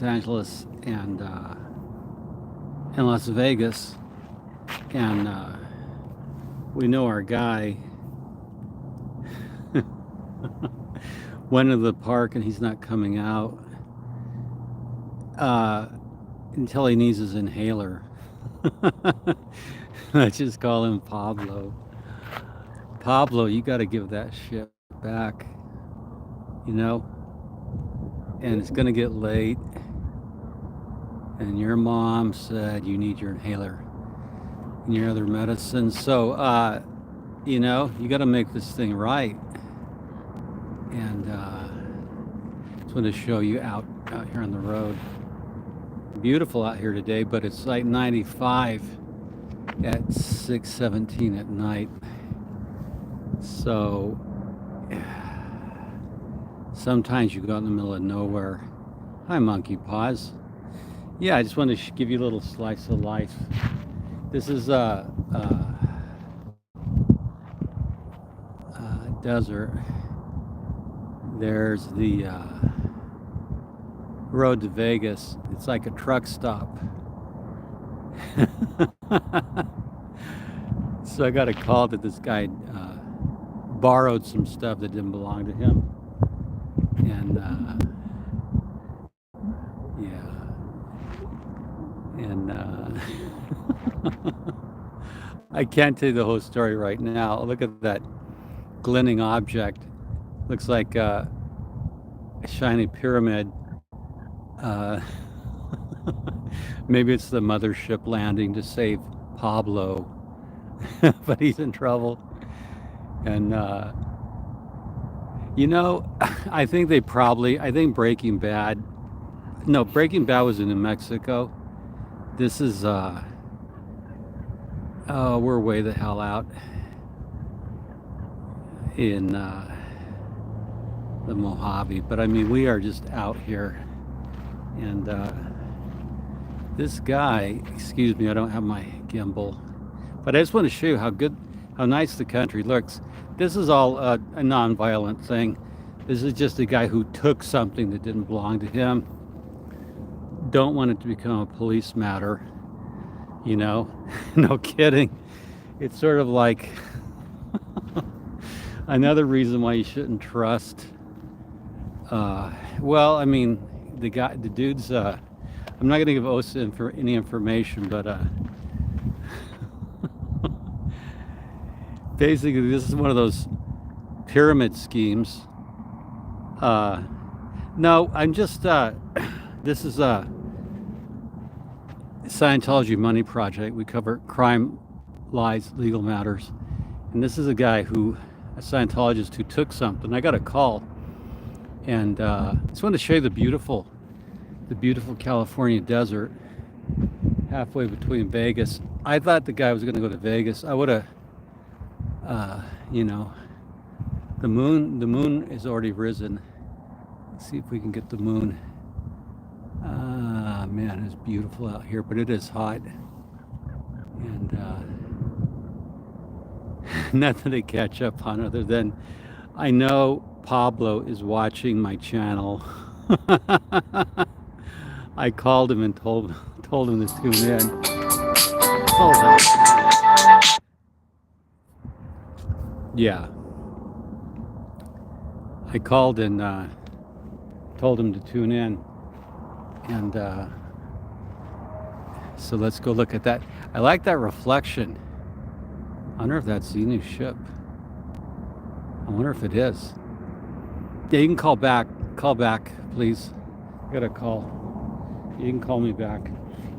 Angeles and in Las Vegas, and we know our guy went to the park and he's not coming out uh, until he needs his inhaler. Let's just call him Pablo. Pablo, you got to give that shit back, you know? And it's going to get late. And your mom said you need your inhaler and your other medicine. So, you know, you got to make this thing right. And just want to show you out here on the road. Beautiful out here today, but it's like 95 at 6:17 at night. So sometimes you go out in the middle of nowhere. Hi, Monkey Paws. Yeah, I just want to give you a little slice of life. This is a desert. There's the road to Vegas. It's like a truck stop. So I got a call that this guy borrowed some stuff that didn't belong to him. And yeah. And I can't tell you the whole story right now. Look at that glinting object. Looks like a shiny pyramid. Maybe it's the mothership landing to save Pablo, but he's in trouble. And you know, I think Breaking Bad. No, Breaking Bad was in New Mexico. This is we're way the hell out in the Mojave, but I mean we are just out here. And this guy, excuse me, I don't have my gimbal, but I just want to show you how nice the country looks. This is all a non-violent thing. This is just a guy who took something that didn't belong to him. Don't want it to become a police matter, you know. No kidding. It's sort of like another reason why you shouldn't trust. Well, I mean, the dude's. I'm not going to give Osa any information, but basically, this is one of those pyramid schemes. No, I'm just. This is a Scientology money project. We cover crime, lies, legal matters, and this is a Scientologist who took something. I got a call, and I just wanted to show you the beautiful California desert, halfway between Vegas. I thought the guy was going to go to Vegas. I would have, you know, the moon is already risen. Let's see if we can get the moon. Man, it's beautiful out here, but it is hot. And nothing to catch up on other than I know Pablo is watching my channel. I called him and told him to tune in. Yeah. I called and told him to tune in. And so let's go look at that. I like that reflection. I wonder if that's the new ship. I wonder if it is. Yeah, you can call back. Call back, please. I got a call. You can call me back.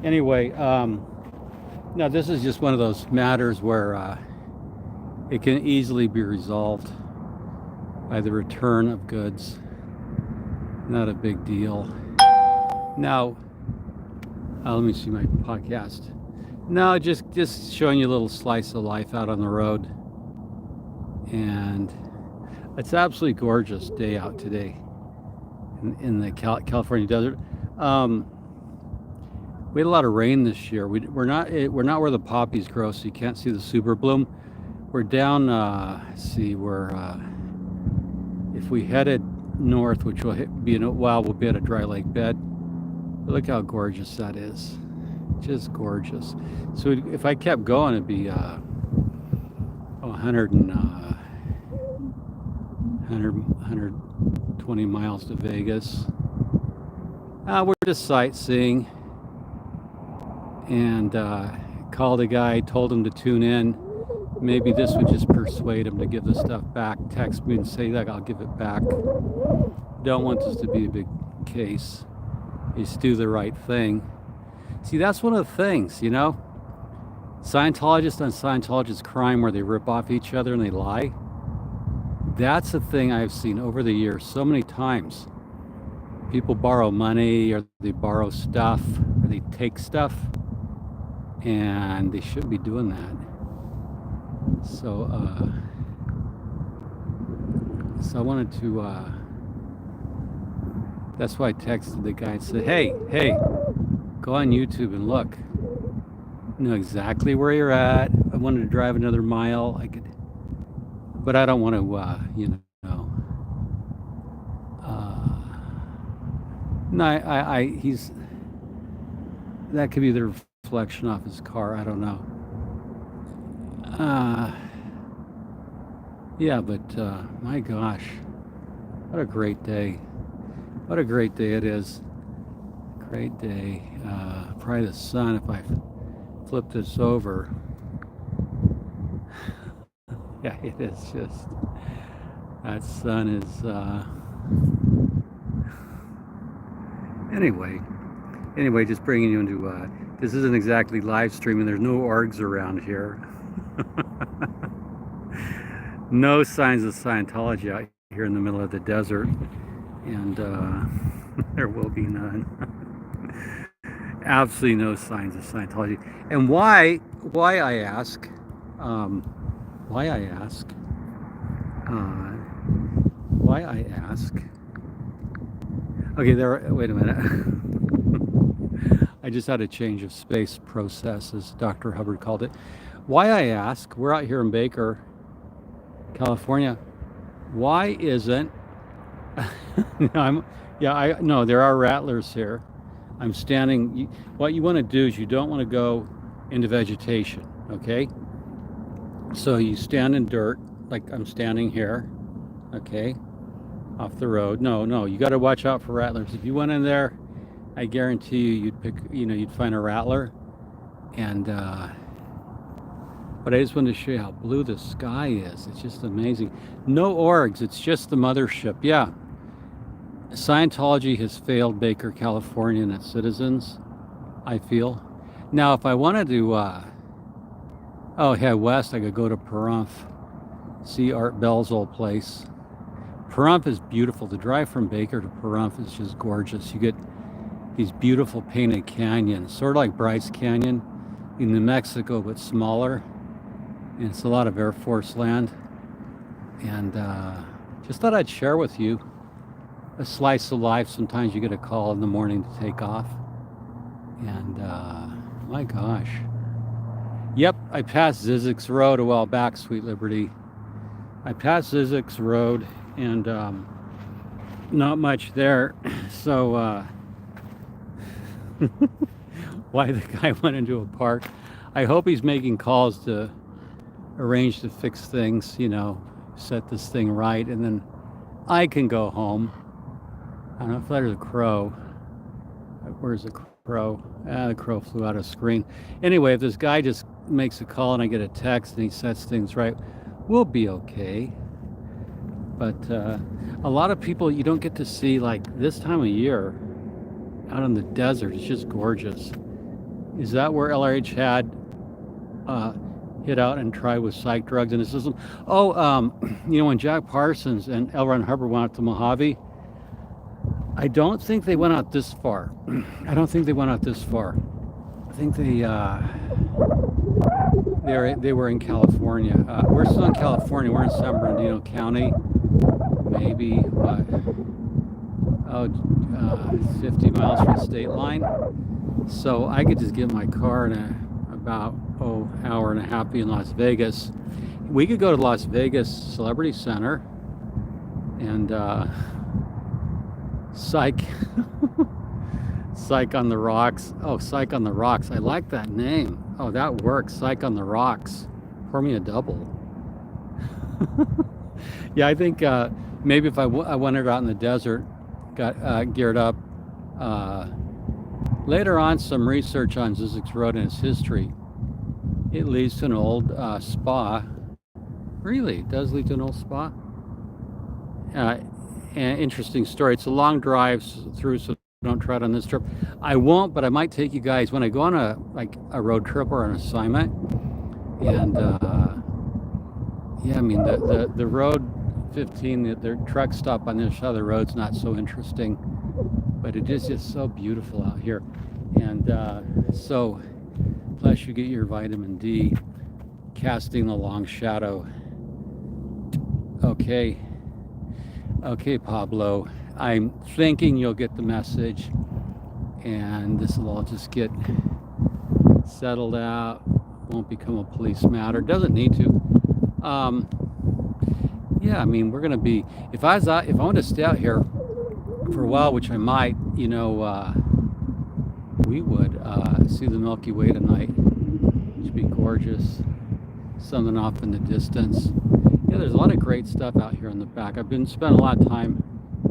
Anyway, now this is just one of those matters where it can easily be resolved by the return of goods. Not a big deal. Now, let me see my podcast. No, just showing you a little slice of life out on the road. And it's absolutely gorgeous day out today in the California desert. We had a lot of rain this year. We're not where the poppies grow, so you can't see the super bloom. We're down. Let's see, if we headed north, which will be in a while, we'll be at a dry lake bed. Look how gorgeous that is. Just gorgeous. So if I kept going, it'd be 100 and 120 miles to Vegas. We're just sightseeing, and called a guy, told him to tune in. Maybe this would just persuade him to give the stuff back. Text me and say that I'll give it back. Don't want this to be a big case. Just do the right thing. See, that's one of the things, you know? Scientologists on Scientologist crime where they rip off each other and they lie. That's a thing I've seen over the years so many times. People borrow money, or they borrow stuff, or they take stuff, and they shouldn't be doing that. So I wanted to, that's why I texted the guy and said, hey, go on YouTube and look. I know exactly where you're at. I wanted to drive another mile. I could, but I don't want to, no, he's, that could be the reflection off his car. I don't know. Yeah, but my gosh, what a great day. What a great day it is. Great day. Probably the sun, if I flip this over. Yeah, it is just, that sun is, anyway, just bringing you into, this isn't exactly live streaming. There's no orgs around here. No signs of Scientology out here in the middle of the desert, and there will be none. Absolutely no signs of Scientology. And why I ask, okay, wait a minute. I just had a change of space process, as Dr. Hubbard called it. Why I ask, we're out here in Baker, California. Why isn't, no, there are rattlers here. I'm standing, what you want to do is you don't want to go into vegetation, okay? So you stand in dirt, like I'm standing here, okay, off the road. No, you got to watch out for rattlers. If you went in there, I guarantee you'd pick, you'd find a rattler. And, but I just wanted to show you how blue the sky is. It's just amazing. No orgs, it's just the mothership. Yeah. Scientology has failed Baker, California and its citizens, I feel. Now, if I wanted to, head west, I could go to Pahrump, see Art Bell's old place. Pahrump is beautiful. The drive from Baker to Pahrump is just gorgeous. You get these beautiful painted canyons, sort of like Bryce Canyon in New Mexico, but smaller. And it's a lot of Air Force land. And just thought I'd share with you a slice of life. Sometimes you get a call in the morning to take off. And my gosh. Yep, I passed Zizek's Road a while back, Sweet Liberty. I passed Zizek's Road, and not much there. So why the guy went into a park. I hope he's making calls to arrange to fix things, set this thing right, and then I can go home. I don't know if there's a crow. Where's the crow? The crow flew out of screen. Anyway, if this guy just makes a call and I get a text and he sets things right, we'll be okay. But a lot of people you don't get to see, like this time of year out in the desert. It's just gorgeous. Is that where LRH had hit out and tried with psych drugs in the system? When Jack Parsons and L. Ron Hubbard went out to Mojave, I don't think they went out this far. I think they were in California. We're still in California. We're in San Bernardino County. Maybe 50 miles from the state line. So I could just get my car in about hour and a half, be in Las Vegas. We could go to Las Vegas Celebrity Center Psych on the Rocks. Oh, Psych on the Rocks. I like that name. Oh, that works. Psych on the Rocks. Pour me a double. Yeah, I think maybe if I wandered out in the desert, got geared up. Later on, some research on Zizek's Road and its history. It leads to an old spa. Really, it does lead to an old spa. An interesting story. It's a long drive through, so don't try it on this trip. I won't, but I might take you guys when I go on a road trip or an assignment. And yeah, I mean the road 15, the truck stop on this side of the road's not so interesting, but it is just so beautiful out here. And so plus you get your vitamin D, casting the long shadow. Okay, Pablo, I'm thinking you'll get the message, and this will all just get settled out. Won't become a police matter. Doesn't need to. Yeah, I mean, we're gonna be. If I wanted to stay out here for a while, which I might, you know, we would see the Milky Way tonight, which would be gorgeous. Something off in the distance. Yeah, there's a lot of great stuff out here in the back. I've spent a lot of time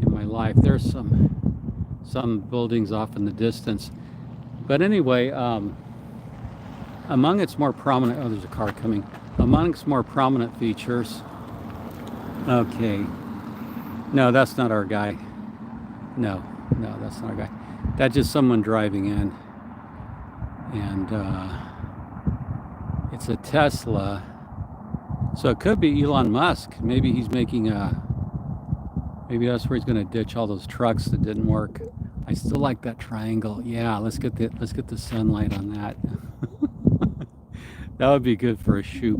in my life. There's some buildings off in the distance. But anyway, among its more prominent, oh, there's a car coming. Among its more prominent features, okay, no, that's not our guy. No, that's not our guy. That's just someone driving in. And it's a Tesla. So it could be Elon Musk. Maybe he's making maybe that's where he's going to ditch all those trucks that didn't work. I still like that triangle. Yeah, let's get the sunlight on that. That would be good for a shoot.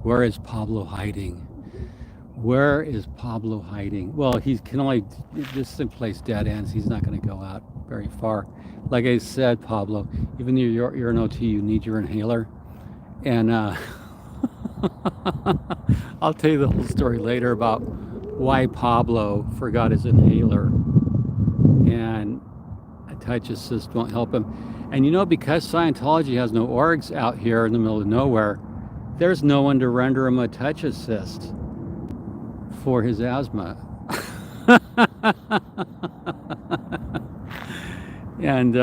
Where is Pablo hiding? Where is Pablo hiding? Well, he can only, this place dead ends. He's not going to go out very far. Like I said, Pablo, even though you're an OT, you need your inhaler. And I'll tell you the whole story later about why Pablo forgot his inhaler. And a touch assist won't help him. And you know, because Scientology has no orgs out here in the middle of nowhere, there's no one to render him a touch assist for his asthma. And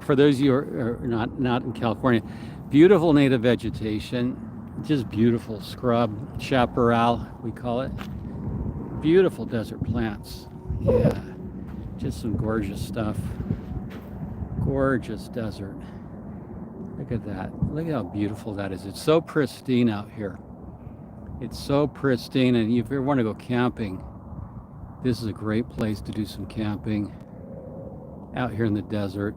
for those of you who are not in California, beautiful native vegetation, just beautiful scrub, chaparral, we call it. Beautiful desert plants. Yeah, just some gorgeous stuff. Gorgeous desert. Look at that. Look at how beautiful that is. It's so pristine out here. It's so pristine, and if you ever want to go camping, this is a great place to do some camping out here in the desert.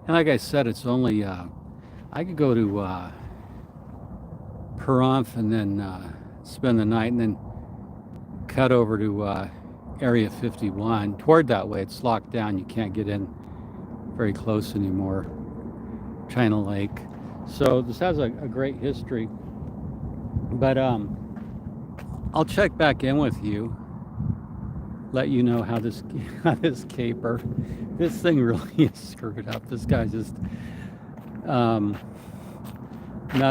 And like I said, it's only I could go to Pahrump and then spend the night and then cut over to Area 51. Toward that way, it's locked down. You can't get in very close anymore. China Lake. So this has a great history. But I'll check back in with you, let you know how this caper. This thing really is screwed up. This guy's just not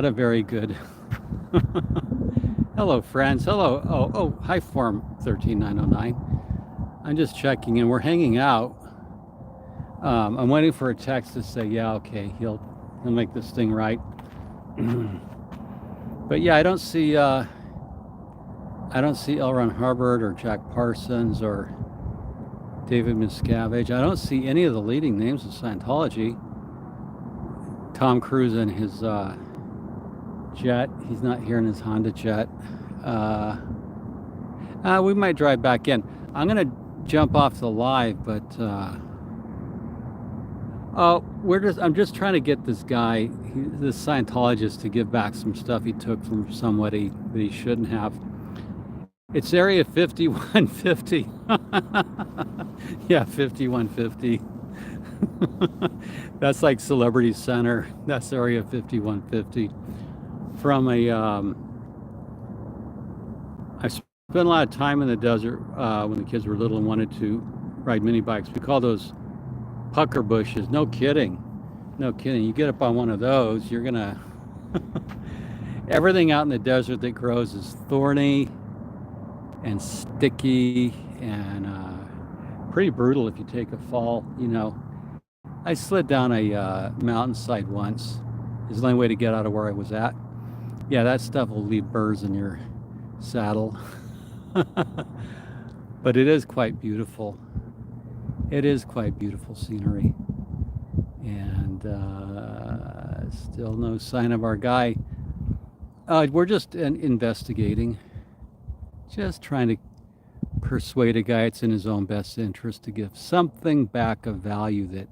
a very good. Hello, friends. Hello. Oh, hi, Form 13909. I'm just checking in. We're hanging out. I'm waiting for a text to say, yeah, okay, he'll make this thing right. But yeah, I don't see L. Ron Hubbard or Jack Parsons or David Miscavige. I don't see any of the leading names of Scientology. Tom Cruise in his jet. He's not here in his Honda jet. We might drive back in. I'm gonna jump off the live, but I'm just trying to get this guy, this Scientologist, to give back some stuff he took from somebody that he shouldn't have. It's Area 5150. Yeah, 5150. That's like Celebrity Center. That's Area 5150. From I spent a lot of time in the desert when the kids were little and wanted to ride mini bikes. We call those pucker bushes. No kidding. No kidding. You get up on one of those, you're gonna. Everything out in the desert that grows is thorny and sticky and pretty brutal if you take a fall. You know, I slid down a mountainside once. It's the only way to get out of where I was at. Yeah, that stuff will leave burrs in your saddle. But it is quite beautiful. It is quite beautiful scenery. And still no sign of our guy. We're just investigating. Just trying to persuade a guy it's in his own best interest to give something back of value that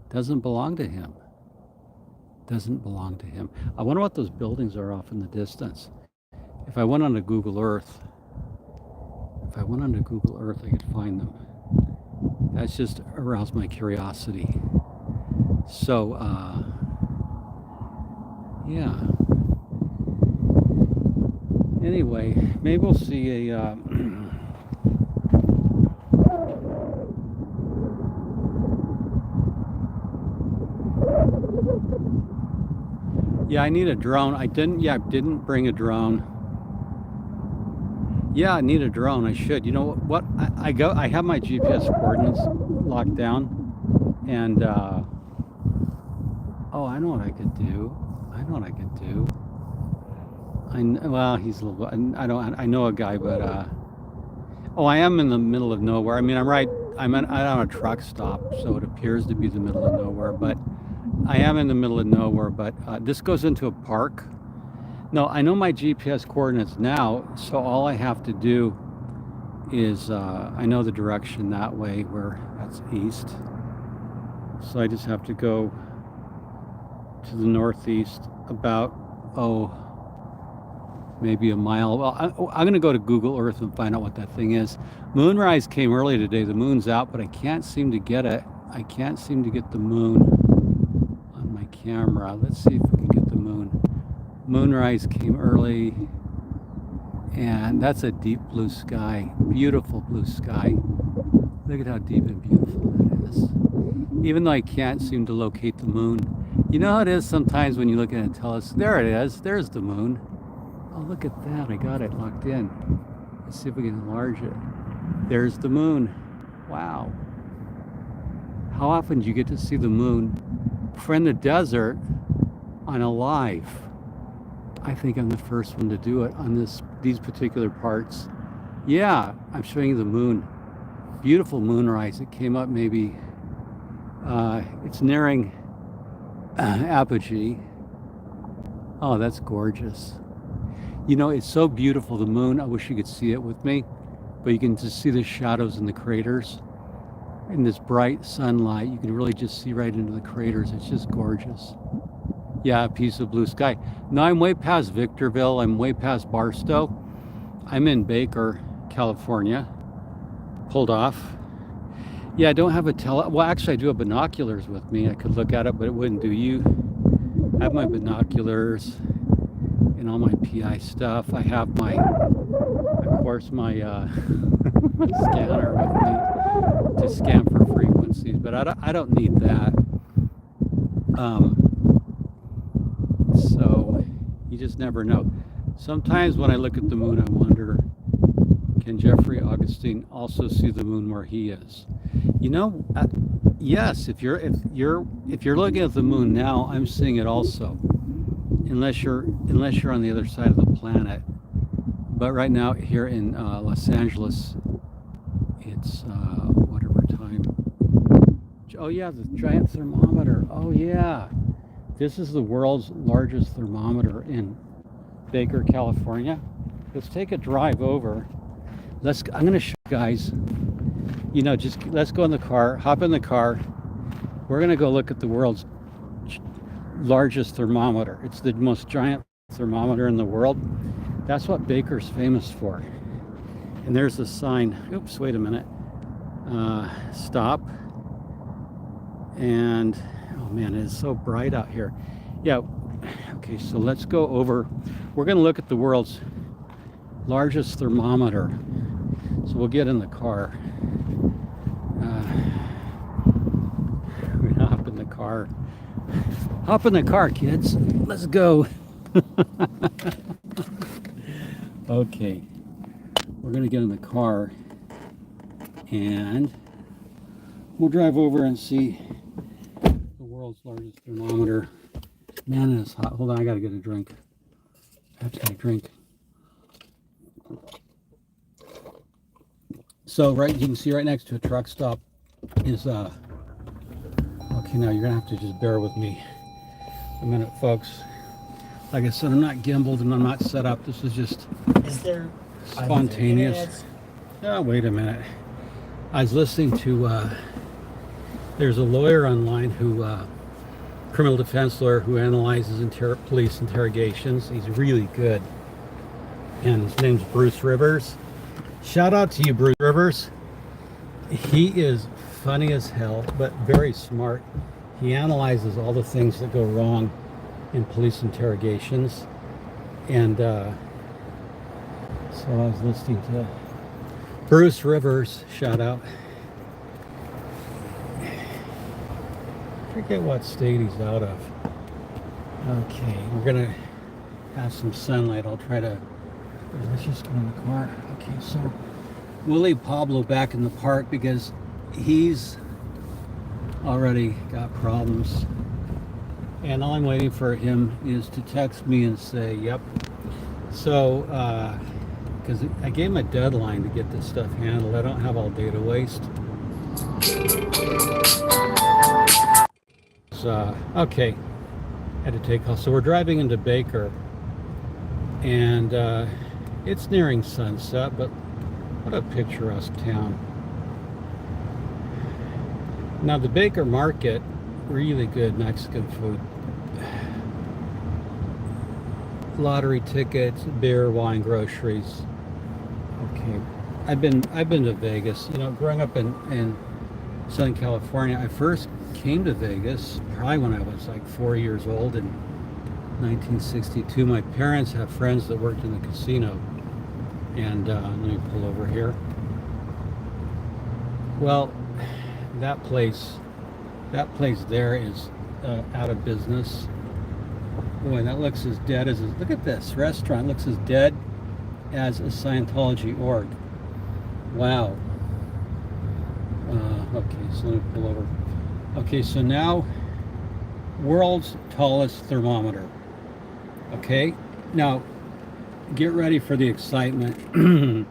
doesn't belong to him. Doesn't belong to him. I wonder what those buildings are off in the distance. If I went onto Google Earth, I could find them. That's just aroused my curiosity. So, yeah. Anyway, maybe we'll see a. Yeah, I need a drone. I didn't bring a drone. Yeah, I need a drone. I should. You know what? I have my GPS coordinates locked down, and oh, I know what I could do. Well, he's a little. I know a guy, but oh, I am in the middle of nowhere. I mean, I'm on a truck stop, so it appears to be the middle of nowhere, but I am in the middle of nowhere. But this goes into a park. No, I know my GPS coordinates now, so all I have to do is I know the direction that way, where that's east. So I just have to go to the northeast about, maybe a mile. Well, I'm going to go to Google Earth and find out what that thing is. Moonrise came early today. The moon's out, but I can't seem to get it. I can't seem to get the moon on my camera. Let's see if we can get the moon. Moonrise came early, and that's a deep blue sky. Beautiful blue sky. Look at how deep and beautiful that is. Even though I can't seem to locate the moon. You know how it is sometimes when you look at a telescope? There it is. There's the moon. Oh, look at that. I got it locked in. Let's see if we can enlarge it. There's the moon. Wow. How often do you get to see the moon? For in the desert, on a live. I think I'm the first one to do it on these particular parts. Yeah, I'm showing you the moon. Beautiful moonrise. It came up maybe, it's nearing apogee. Oh, that's gorgeous. You know, it's so beautiful, the moon. I wish you could see it with me, but you can just see the shadows in the craters. In this bright sunlight, you can really just see right into the craters. It's just gorgeous. Yeah, a piece of blue sky. No, I'm way past Victorville. I'm way past Barstow. I'm in Baker, California. Pulled off. Yeah, I don't have well, actually, I do have binoculars with me. I could look at it, but it wouldn't do you. I have my binoculars and all my PI stuff. I have my, of course, my scanner with me to scan for frequencies, but I don't need that. So you just never know. Sometimes when I look at the moon, I wonder, can Jeffrey Augustine also see the moon where he is? You know, yes. If you're looking at the moon now, I'm seeing it also. Unless you're on the other side of the planet. But right now here in Los Angeles, it's whatever time. Oh yeah, the giant thermometer. Oh yeah. This is the world's largest thermometer in Baker, California. Let's take a drive over. I'm going to show you guys, you know, just let's go in the car, hop in the car. We're going to go look at the world's largest thermometer. It's the most giant thermometer in the world. That's what Baker's famous for. And there's the sign. Oops, wait a minute. Stop. And oh man, it is so bright out here. Yeah, okay, so let's go over. We're going to look at the world's largest thermometer. So we'll get in the car. car. Hop in the car, kids. Let's go. Okay. We're going to get in the car and we'll drive over and see the world's largest thermometer. Man, it's hot. Hold on, I got to get a drink. I have to get a drink. So you can see right next to a truck stop is okay, now you're gonna have to just bear with me a minute, folks. Like I said, I'm not gimbaled and I'm not set up. This is just spontaneous. Oh, wait a minute. I was listening to there's a lawyer online who criminal defense lawyer who analyzes police interrogations. He's really good, and his name's Bruce Rivers. Shout out to you, Bruce Rivers. He is funny as hell, but very smart. He analyzes all the things that go wrong in police interrogations. And so I was listening to Bruce Rivers, shout out. I forget what state he's out of. Okay, we're gonna have some sunlight. I'll try to, let's just get in the car. Okay, so we'll leave Pablo back in the park because he's already got problems. And all I'm waiting for him is to text me and say, yep. So, because I gave him a deadline to get this stuff handled. I don't have all day to waste. So, okay. Had to take off. So we're driving into Baker. And it's nearing sunset, but what a picturesque town. Now the Baker Market, really good Mexican food. Lottery tickets, beer, wine, groceries. Okay, I've been to Vegas. You know, growing up in Southern California, I first came to Vegas probably when I was like 4 years old in 1962. My parents have friends that worked in the casino, and let me pull over here. Well, that place there is out of business. Boy, that looks as dead as, look at this restaurant, looks as dead as a Scientology org. Wow. Okay, so let me pull over. Okay, so now, world's tallest thermometer. Okay, now get ready for the excitement.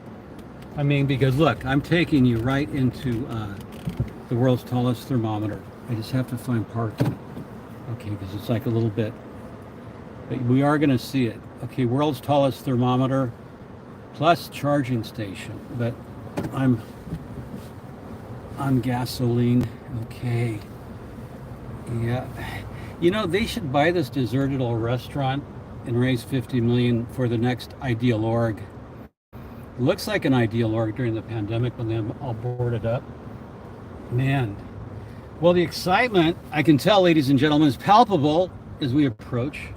I mean, because look, I'm taking you right into the world's tallest thermometer. I just have to find parking. Okay, because it's like a little bit, but we are going to see it. Okay, world's tallest thermometer plus charging station, but I'm on gasoline. Okay, yeah, you know, they should buy this deserted old restaurant and raise 50 million for the next ideal org. Looks like an ideal org during the pandemic when they all boarded up. Man, well, the excitement, I can tell, ladies and gentlemen, is palpable as we approach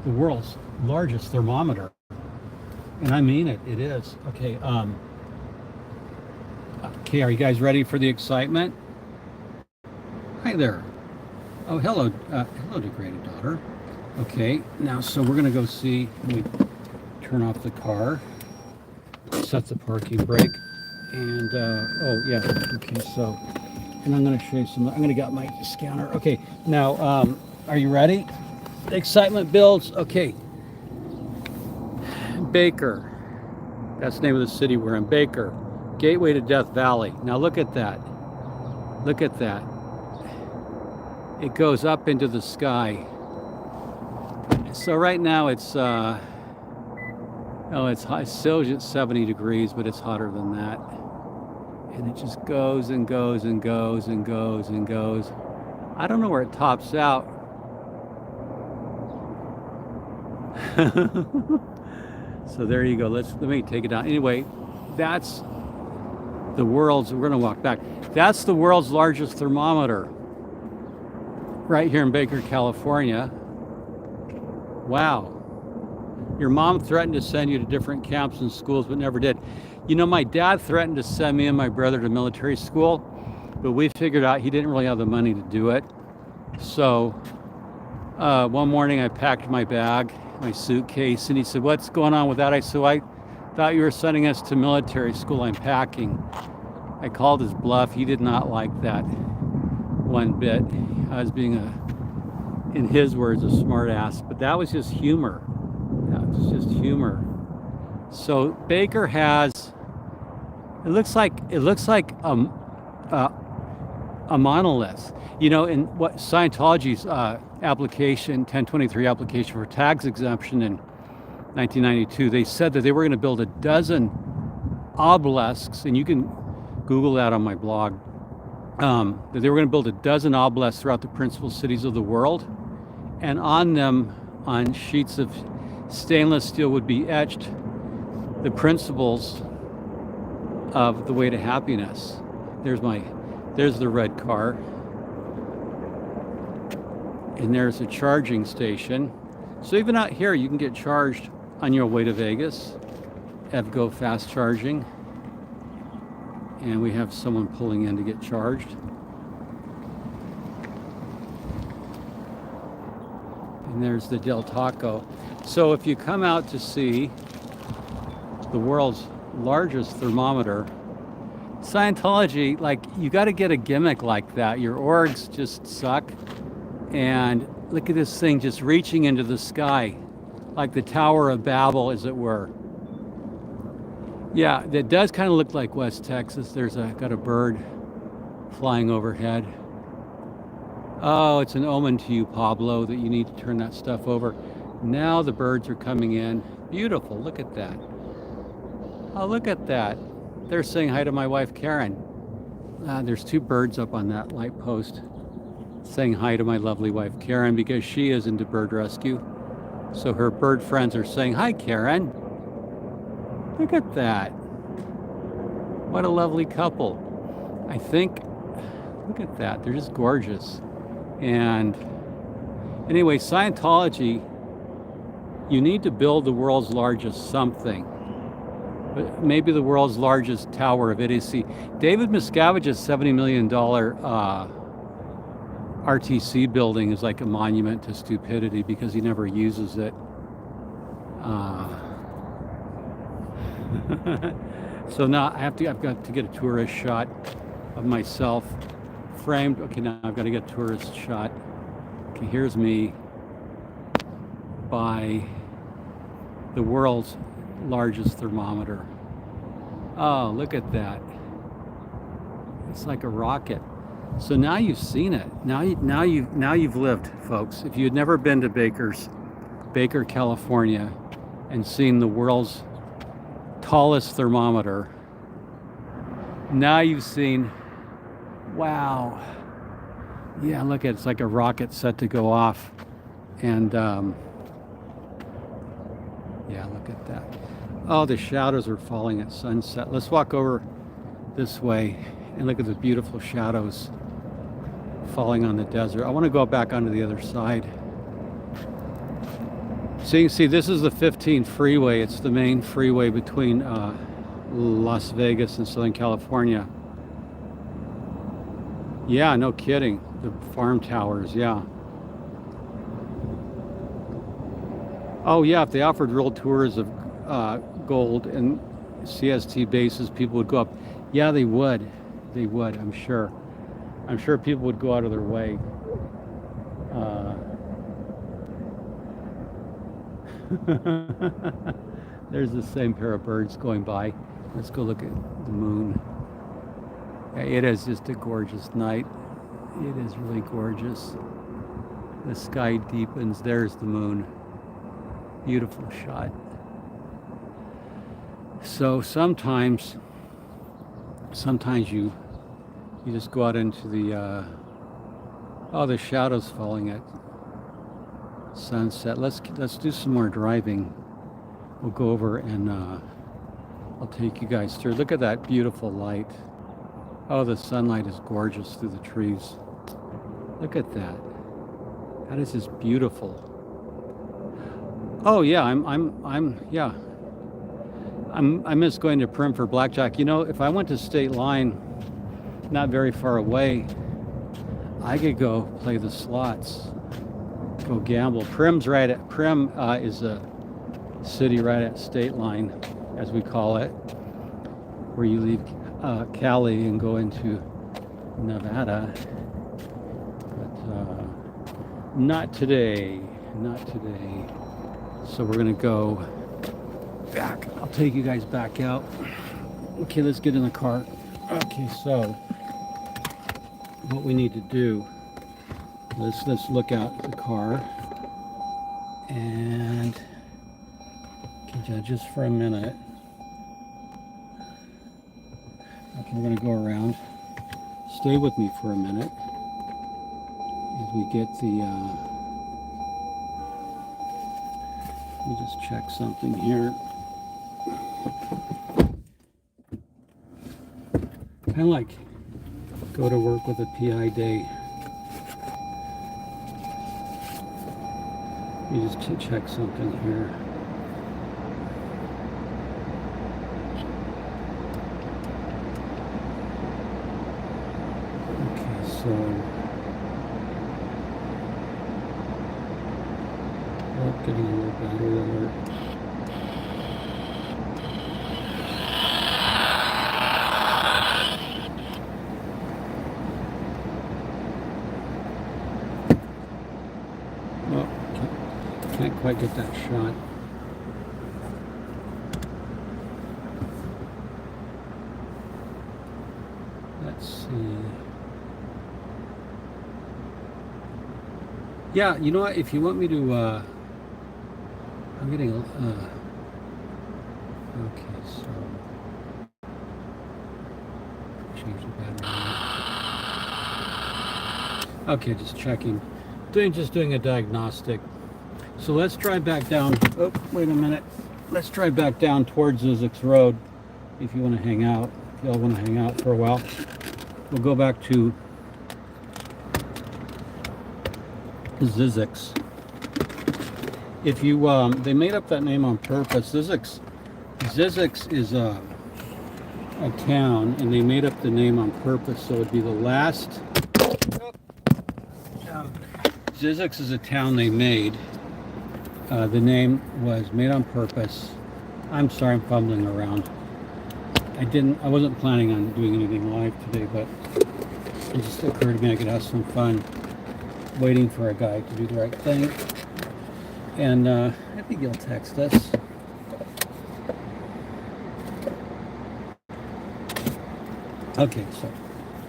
the world's largest thermometer. And I mean it, it is. Okay, okay, are you guys ready for the excitement? Hi there. Oh, hello, hello, degraded daughter. Okay, now, so we're gonna go see, let me turn off the car, set the parking brake, and, oh yeah, okay, so, and I'm gonna show you some, I'm gonna get my scanner. Okay, now, are you ready? The excitement builds. Okay, Baker, that's the name of the city we're in, Baker, gateway to Death Valley. Now look at that, look at that. It goes up into the sky. So right now it's oh, it's high, still at 70 degrees, but it's hotter than that. And it just goes and goes and goes and goes and goes. I don't know where it tops out. So there you go. Let me take it down. Anyway, that's the world's, we're gonna walk back. That's the world's largest thermometer right here in Baker, California. Wow. Your mom threatened to send you to different camps and schools, but never did. You know, my dad threatened to send me and my brother to military school, but we figured out he didn't really have the money to do it. So one morning I packed my bag, my suitcase, and he said, "What's going on with that?" I said, "I thought you were sending us to military school. I'm packing." I called his bluff. He did not like that one bit. I was being in his words, a smart ass, but that was just humor. That was just humor. So Baker has, it looks like a monolith. You know, in what Scientology's application, 1023 application for tax exemption in 1992, they said that they were going to build a dozen obelisks, and you can Google that on my blog, that they were going to build a dozen obelisks throughout the principal cities of the world, and on them, on sheets of stainless steel, would be etched the principles of the way to happiness. There's the red car, and there's a charging station. So even out here, you can get charged on your way to Vegas. EVgo fast charging, and we have someone pulling in to get charged. And there's the Del Taco. So if you come out to see the world's largest thermometer, Scientology, like, you got to get a gimmick like that. Your orgs just suck. And look at this thing just reaching into the sky, like the Tower of Babel, as it were. Yeah, that does kind of look like West Texas. Got a bird flying overhead. Oh, it's an omen to you, Pablo, that you need to turn that stuff over. Now the birds are coming in. Beautiful, look at that. Oh, look at that. They're saying hi to my wife, Karen. There's two birds up on that light post saying hi to my lovely wife, Karen, because she is into bird rescue. So her bird friends are saying, "Hi, Karen." Look at that. What a lovely couple. I think, look at that. They're just gorgeous. And anyway, Scientology, you need to build the world's largest something. But maybe the world's largest Tower of Idiocy. David Miscavige's $70 million RTC building is like a monument to stupidity because he never uses it. So now I've got to get a tourist shot of myself framed. Okay, now I've got to get a tourist shot. Okay, here's me by the world's largest thermometer. Oh, look at that. It's like a rocket. So now you've seen it. Now you've lived, folks. If you had never been to Baker, California, and seen the world's tallest thermometer, now you've seen, wow. Yeah, look at it's like a rocket set to go off. And yeah, look at that. Oh, the shadows are falling at sunset. Let's walk over this way and look at the beautiful shadows falling on the desert. I want to go back onto the other side. So you can see this is the 15 freeway. It's the main freeway between Las Vegas and Southern California. Yeah, no kidding. The farm towers, yeah. Oh yeah, if they offered real tours of gold and CST bases, people would go up. Yeah, they would. They would, I'm sure. I'm sure people would go out of their way. There's the same pair of birds going by. Let's go look at the moon. Yeah, it is just a gorgeous night. It is really gorgeous. The sky deepens. There's the moon. Beautiful shot. So sometimes you just go out into the the shadows falling at sunset. Let's do some more driving. We'll go over and I'll take you guys through. Look at that beautiful light. Oh, the sunlight is gorgeous through the trees. Look at that. That is just beautiful. Oh yeah, I miss going to Prim for blackjack. You know, if I went to State Line, not very far away, I could go play the slots, go gamble. Prim is a city right at state line, as we call it, where you leave Cali and go into Nevada. But not today, not today. So we're gonna go back. I'll take you guys back out. Okay, let's get in the car. Okay, so what we need to do, let's look out the car, and just for a minute. Okay, we're gonna go around. Stay with me for a minute as we get the. Let me just check something here. Kind of like go to work with a PI day. Let me just check something here. Okay, so getting a little battery alert. Can't quite get that shot. Let's see. Yeah, you know what? If you want me to, I'm getting. Okay, so change the battery. Okay, just checking. Just doing a diagnostic. So let's drive back down. Oh, wait a minute. Let's drive back down towards Zizek's Road. If you want to hang out, if y'all want to hang out for a while, we'll go back to Zizek's. If you, they made up that name on purpose. Zizek's is a town, and they made up the name on purpose, so it'd be the last. Zizek's is a town they made. The name was made on purpose. I'm sorry, I'm fumbling around. I wasn't planning on doing anything live today, but it just occurred to me I could have some fun waiting for a guy to do the right thing. And I think he'll text us. Okay, so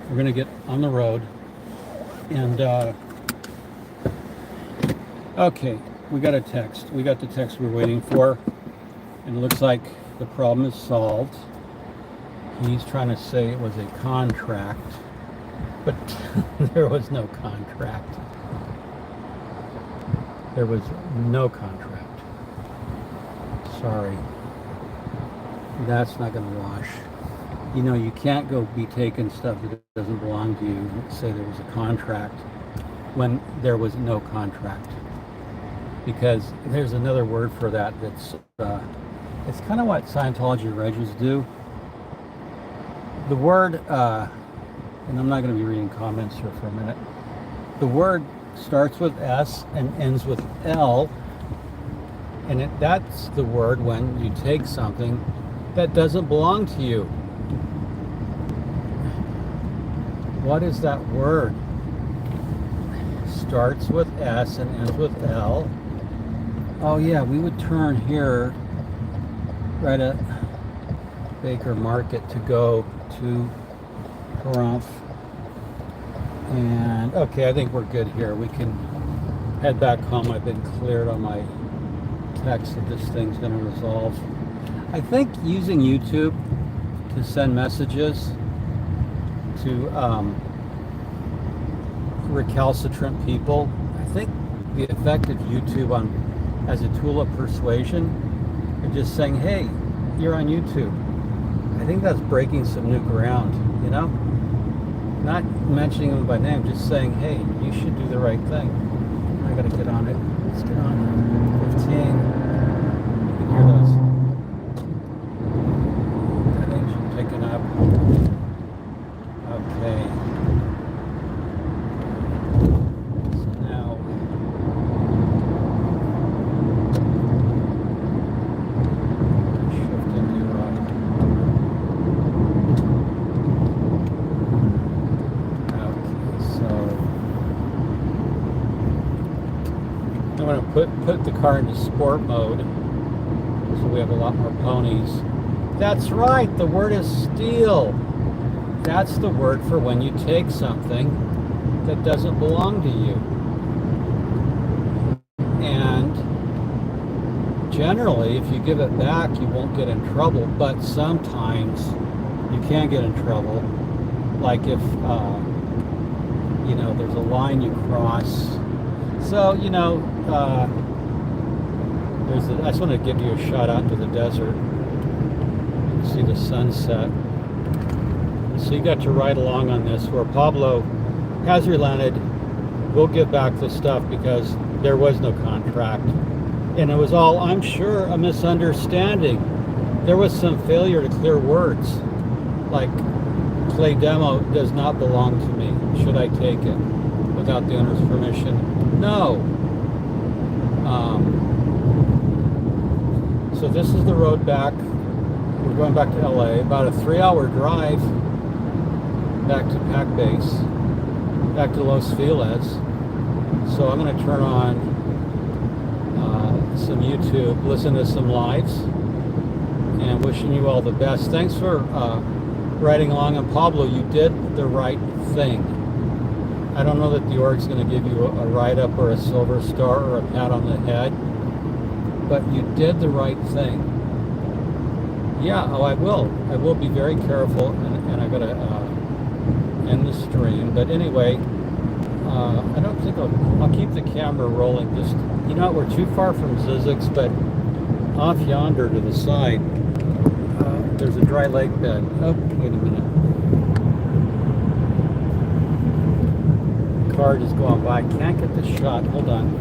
we're gonna get on the road, and okay. We got a text. We got the text we were waiting for, and it looks like the problem is solved. He's trying to say it was a contract, but there was no contract. There was no contract. Sorry. That's not going to wash. You know, you can't go be taking stuff that doesn't belong to you and say there was a contract when there was no contract. Because there's another word for that that's, it's kind of what Scientology regs do. The word, and I'm not going to be reading comments here for a minute. The word starts with S and ends with L, and that's the word when you take something that doesn't belong to you. What is that word? Starts with S and ends with L. Oh yeah, we would turn here right at Baker Market to go to Pahrump. And okay, I think we're good here. We can head back home. I've been cleared on my text that this thing's going to resolve. I think using YouTube to send messages to recalcitrant people, I think the effect of YouTube as a tool of persuasion, and just saying, hey, you're on YouTube. I think that's breaking some new ground, you know? Not mentioning them by name, just saying, hey, you should do the right thing. I gotta get on it. Let's get on it. 15. You can hear those. That engine picking up. Okay. I'm going to put the car into sport mode so we have a lot more ponies. That's right, the word is steal. That's the word for when you take something that doesn't belong to you. And generally, if you give it back, you won't get in trouble, but sometimes you can get in trouble. Like if, there's a line you cross. So, I just want to give you a shot out into the desert. You can see the sunset. So you got to ride along on this, where Pablo has relented. We'll give back the stuff because there was no contract. And it was all, I'm sure, a misunderstanding. There was some failure to clear words. Like, play demo does not belong to me. Should I take it without the owner's permission? No. So this is the road back. We're going back to LA. About a 3-hour drive back to Pac Base, back to Los Feliz. So I'm going to turn on some YouTube, listen to some lives, and wishing you all the best. Thanks for riding along. And Pablo, you did the right thing. I don't know that the org's going to give you a write-up or a silver star or a pat on the head, but you did the right thing. Yeah, I will be very careful, and I got to end the stream. But anyway, I don't think I'll keep the camera rolling. Just, we're too far from Zizix, but off yonder to the side, there's a dry lake bed. Oh, wait a minute. Car just going by. Can't get the shot. Hold on.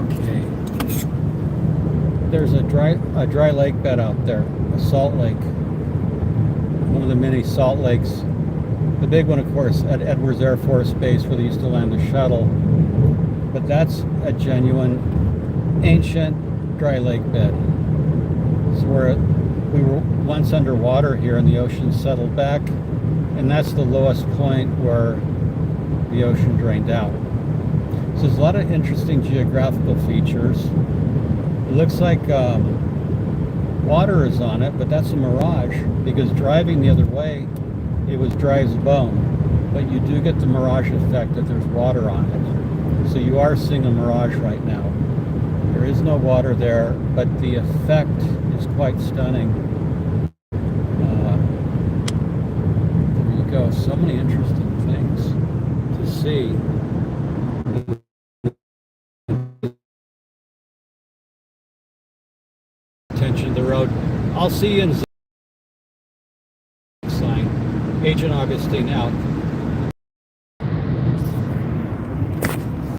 Okay. There's a dry lake bed out there, a salt lake. One of the many salt lakes. The big one, of course, at Edwards Air Force Base, where they used to land the shuttle. But that's a genuine, ancient dry lake bed. So we were once underwater here, and the ocean settled back, and that's the lowest point where the ocean drained out. So there's a lot of interesting geographical features. It looks like water is on it, but that's a mirage, because driving the other way, it was dry as a bone. But you do get the mirage effect that there's water on it. So you are seeing a mirage right now. There is no water there, but the effect is quite stunning. There you go. So many interesting things to see. Attention to the road. I'll see you in sign. Agent Augustine out.